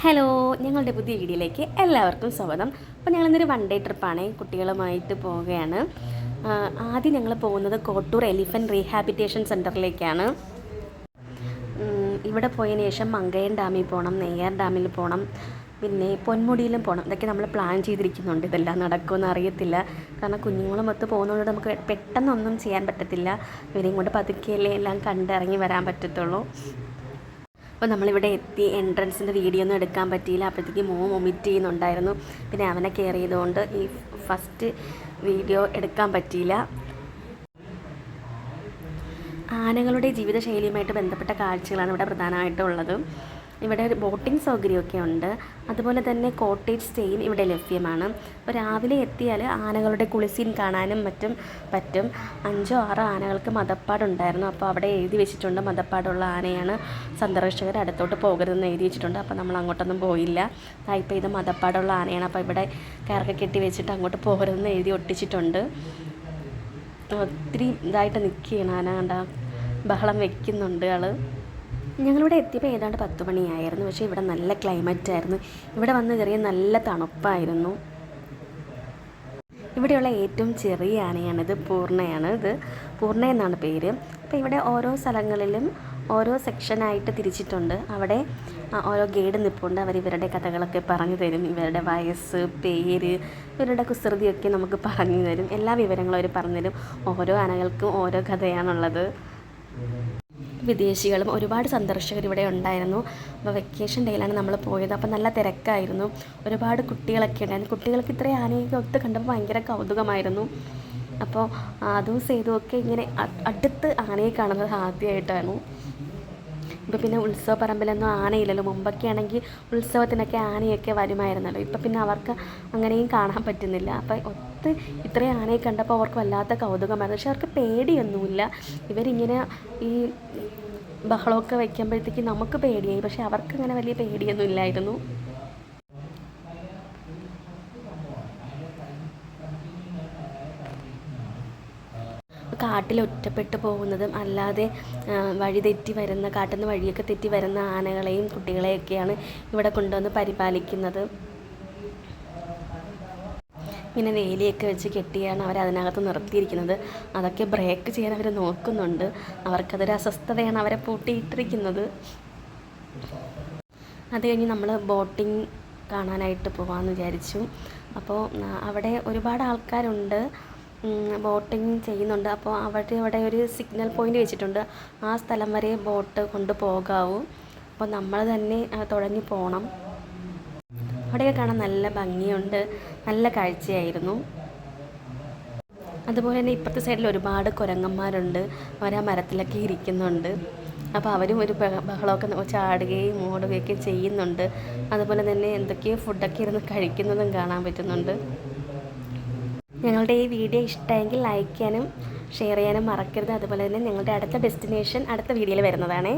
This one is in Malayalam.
ഹലോ, ഞങ്ങളുടെ പുതിയ വീഡിയോയിലേക്ക് എല്ലാവർക്കും സ്വാഗതം. അപ്പോൾ ഞങ്ങളിന്നൊരു വൺ ഡേ ട്രിപ്പാണ്, കുട്ടികളുമായിട്ട് പോവുകയാണ്. ആദ്യം ഞങ്ങൾ പോകുന്നത് കോട്ടൂർ എലിഫൻറ്റ് റീഹാബിറ്റേഷൻ സെൻറ്ററിലേക്കാണ്. ഇവിടെ പോയതിന് ശേഷം മങ്കയൻ ഡാമിൽ പോകണം, നെയ്യാർ ഡാമിൽ പോകണം, പിന്നെ പൊന്മുടിയിലും പോകണം. ഇതൊക്കെ നമ്മൾ പ്ലാൻ ചെയ്തിരിക്കുന്നുണ്ട്. ഇതെല്ലാം നടക്കുമെന്ന് അറിയത്തില്ല, കാരണം കുഞ്ഞുങ്ങളുമൊത്ത് പോകുന്നതുകൊണ്ട് നമുക്ക് പെട്ടെന്നൊന്നും ചെയ്യാൻ പറ്റത്തില്ല. ഇവരെയും കൊണ്ട് പതുക്കെയല്ലേ എല്ലാം കണ്ടിറങ്ങി വരാൻ പറ്റത്തുള്ളൂ. അപ്പോൾ നമ്മളിവിടെ എത്തി. എൻട്രൻസിൻ്റെ വീഡിയോ ഒന്നും എടുക്കാൻ പറ്റിയില്ല, അപ്പോഴത്തേക്ക് വൊമിറ്റ് ചെയ്യുന്നുണ്ടായിരുന്നു. പിന്നെ അവനെ കെയർ ചെയ്തുകൊണ്ട് ഈ ഫസ്റ്റ് വീഡിയോ എടുക്കാൻ പറ്റിയില്ല. ആനകളുടെ ജീവിതശൈലിയുമായിട്ട് ബന്ധപ്പെട്ട കാഴ്ചകളാണ് ഇവിടെ പ്രധാനമായിട്ടുള്ളത്. ഇവിടെ ഒരു ബോട്ടിംഗ് സൗകര്യമൊക്കെ ഉണ്ട്. അതുപോലെ തന്നെ കോട്ടേജ് സ്റ്റേയും ഇവിടെ ലഭ്യമാണ്. അപ്പോൾ രാവിലെ എത്തിയാൽ ആനകളുടെ കുളിസീൻ കാണാനും മറ്റും പറ്റും. 5-6 ആനകൾക്ക് മദപ്പാടുണ്ടായിരുന്നു. അപ്പോൾ അവിടെ എഴുതി വെച്ചിട്ടുണ്ട്, മദപ്പാടുള്ള ആനയാണ്, സന്ദർശകർ അടുത്തോട്ട് പോകരുതെന്ന് എഴുതി വെച്ചിട്ടുണ്ട്. അപ്പോൾ നമ്മൾ അങ്ങോട്ടൊന്നും പോയില്ല. ഇപ്പോൾ ഇത് മദപ്പാടുള്ള ആനയാണ്, അപ്പോൾ ഇവിടെ കയറൊക്കെ കെട്ടി വെച്ചിട്ട് അങ്ങോട്ട് പോകരുതെന്ന് എഴുതി ഒട്ടിച്ചിട്ടുണ്ട്. ഒത്തിരി ഇതായിട്ട് നിൽക്കുകയാണ് ആന, കണ്ട ബഹളം വെക്കുന്നുണ്ട് ആൾ. ഞങ്ങളിവിടെ എത്തിയപ്പോൾ ഏതാണ്ട് 10 മണിയായിരുന്നു. പക്ഷേ ഇവിടെ നല്ല ക്ലൈമറ്റ് ആയിരുന്നു. ഇവിടെ വന്ന് കയറിയ നല്ല തണുപ്പായിരുന്നു. ഇവിടെയുള്ള ഏറ്റവും ചെറിയ ആനയാണിത്, പൂർണ്ണയാണ്. ഇത് പൂർണ്ണ എന്നാണ് പേര്. അപ്പോൾ ഇവിടെ ഓരോ സ്ഥലങ്ങളിലും ഓരോ സെക്ഷനായിട്ട് തിരിച്ചിട്ടുണ്ട്. അവിടെ ഓരോ ഗൈഡ് നിൽപ്പുണ്ട്. അവർ ഇവരുടെ കഥകളൊക്കെ പറഞ്ഞു തരും. ഇവരുടെ വയസ്സ്, പേര്, ഇവരുടെ കുസൃതിയൊക്കെ നമുക്ക് പറഞ്ഞു തരും. എല്ലാ വിവരങ്ങളും അവർ പറഞ്ഞു തരും. ഓരോ ആനകൾക്കും ഓരോ കഥയാണുള്ളത്. വിദേശികളും ഒരുപാട് സന്ദർശകർ ഇവിടെ ഉണ്ടായിരുന്നു. അപ്പോൾ വെക്കേഷൻ ഡേയിലാണ് നമ്മൾ പോയത്. അപ്പോൾ നല്ല തിരക്കായിരുന്നു. ഒരുപാട് കുട്ടികളൊക്കെ ഉണ്ടായിരുന്നു. കുട്ടികൾക്ക് ഇത്രയും ആനയൊക്കെ ഒത്ത് കണ്ടപ്പോൾ ഭയങ്കര കൗതുകമായിരുന്നു. അപ്പോൾ അതും സേതുവൊക്കെ ഇങ്ങനെ അടുത്ത് ആനയെ കാണുന്നത് ആദ്യമായിട്ടാണ്. ഇപ്പോൾ പിന്നെ ഉത്സവ പറമ്പിലൊന്നും ആനയില്ലല്ലോ. മുമ്പൊക്കെ ആണെങ്കിൽ ഉത്സവത്തിനൊക്കെ ആനയൊക്കെ വരുമായിരുന്നല്ലോ. ഇപ്പം പിന്നെ അവർക്ക് അങ്ങനെയും കാണാൻ പറ്റുന്നില്ല. അപ്പോൾ ഒത്ത് ഇത്രയും ആനയെ കണ്ടപ്പോൾ അവർക്ക് വല്ലാത്ത കൗതുകമായിരുന്നു. പക്ഷെ അവർക്ക് പേടിയൊന്നുമില്ല. ഇവരിങ്ങനെ ഈ ബഹളമൊക്കെ വയ്ക്കുമ്പോഴത്തേക്ക് നമുക്ക് പേടിയായി, പക്ഷെ അവർക്ക് അങ്ങനെ വലിയ പേടിയൊന്നും ഇല്ലായിരുന്നു. കാട്ടിൽ ഒറ്റപ്പെട്ട് പോകുന്നതും അല്ലാതെ വഴി തെറ്റി വരുന്ന, കാട്ടിൽ നിന്ന് വഴിയൊക്കെ തെറ്റി വരുന്ന ആനകളെയും കുട്ടികളെയൊക്കെയാണ് ഇവിടെ കൊണ്ടുവന്ന് പരിപാലിക്കുന്നത്. പിന്നെ വേലിയൊക്കെ വെച്ച് കെട്ടിയാണ് അവർ അതിനകത്ത് നിർത്തിയിരിക്കുന്നത്. അതൊക്കെ ബ്രേക്ക് ചെയ്യാൻ അവർ നോക്കുന്നുണ്ട്. അവർക്കതൊരു അസ്വസ്ഥതയാണ് അവരെ പൂട്ടിയിട്ടിരിക്കുന്നത്. അത് കഴിഞ്ഞ് നമ്മൾ ബോട്ടിങ് കാണാനായിട്ട് പോകാമെന്ന് വിചാരിച്ചു. അപ്പോൾ അവിടെ ഒരുപാട് ആൾക്കാരുണ്ട്, ബോട്ടിങ് ചെയ്യുന്നുണ്ട്. അപ്പോൾ അവിടെ ഒരു സിഗ്നൽ പോയിൻ്റ് വെച്ചിട്ടുണ്ട്. ആ സ്ഥലം വരെ ബോട്ട് കൊണ്ട് പോകാവൂ. അപ്പോൾ നമ്മൾ തന്നെ തുഴഞ്ഞു പോകണം. അവിടെയൊക്കെ കാണാൻ നല്ല ഭംഗിയുണ്ട്, നല്ല കാഴ്ചയായിരുന്നു. അതുപോലെ തന്നെ ഇപ്പുറത്തെ സൈഡിൽ ഒരുപാട് കുരങ്ങന്മാരുണ്ട്. അവർ ആ മരത്തിലൊക്കെ ഇരിക്കുന്നുണ്ട്. അപ്പോൾ അവരും ഒരു ബഹളമൊക്കെ ചാടുകയും ഓടുകയൊക്കെ ചെയ്യുന്നുണ്ട്. അതുപോലെ തന്നെ എന്തൊക്കെയോ ഫുഡൊക്കെ ഇരുന്ന് കഴിക്കുന്നതും കാണാൻ പറ്റുന്നുണ്ട്. ഞങ്ങളുടെ ഈ വീഡിയോ ഇഷ്ടമായെങ്കിൽ ലൈക്ക് ചെയ്യാനും ഷെയർ ചെയ്യാനും മറക്കരുത്. അതുപോലെ തന്നെ ഞങ്ങളുടെ അടുത്ത ഡെസ്റ്റിനേഷൻ അടുത്ത വീഡിയോയിൽ വരുന്നതാണ്.